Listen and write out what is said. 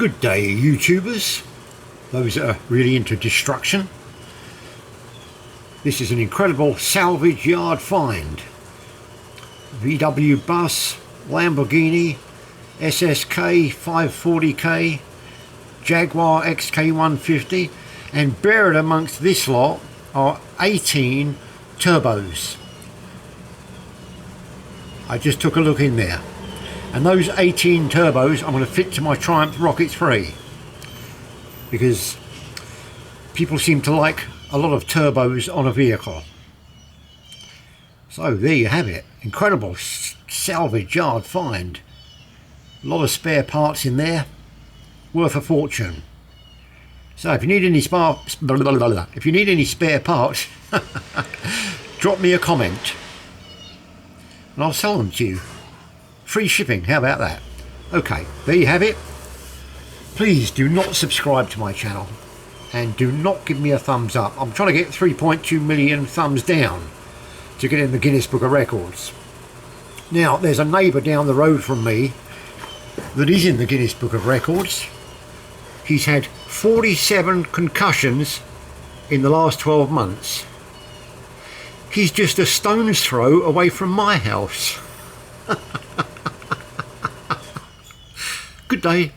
Good day, YouTubers, those that are really into destruction. This is an incredible salvage yard find. VW bus, Lamborghini, SSK 540k, Jaguar XK150, and buried amongst this lot are 18 turbos. I just took a look in there, and those 18 turbos I'm going to fit to my Triumph Rocket 3 because people seem to like a lot of turbos on a vehicle. So there you have it, incredible salvage yard find. A lot of spare parts in there, worth a fortune. So if you need any spare parts, drop me a comment and I'll sell them to you. Free shipping, how about that? Okay, there you have it. Please do not subscribe to my channel and do not give me a thumbs up. I'm trying to get 3.2 million thumbs down to get in the Guinness Book of Records. Now, there's a neighbour down the road from me that is in the Guinness Book of Records. He's had 47 concussions in the last 12 months. He's just a stone's throw away from my house. Good day.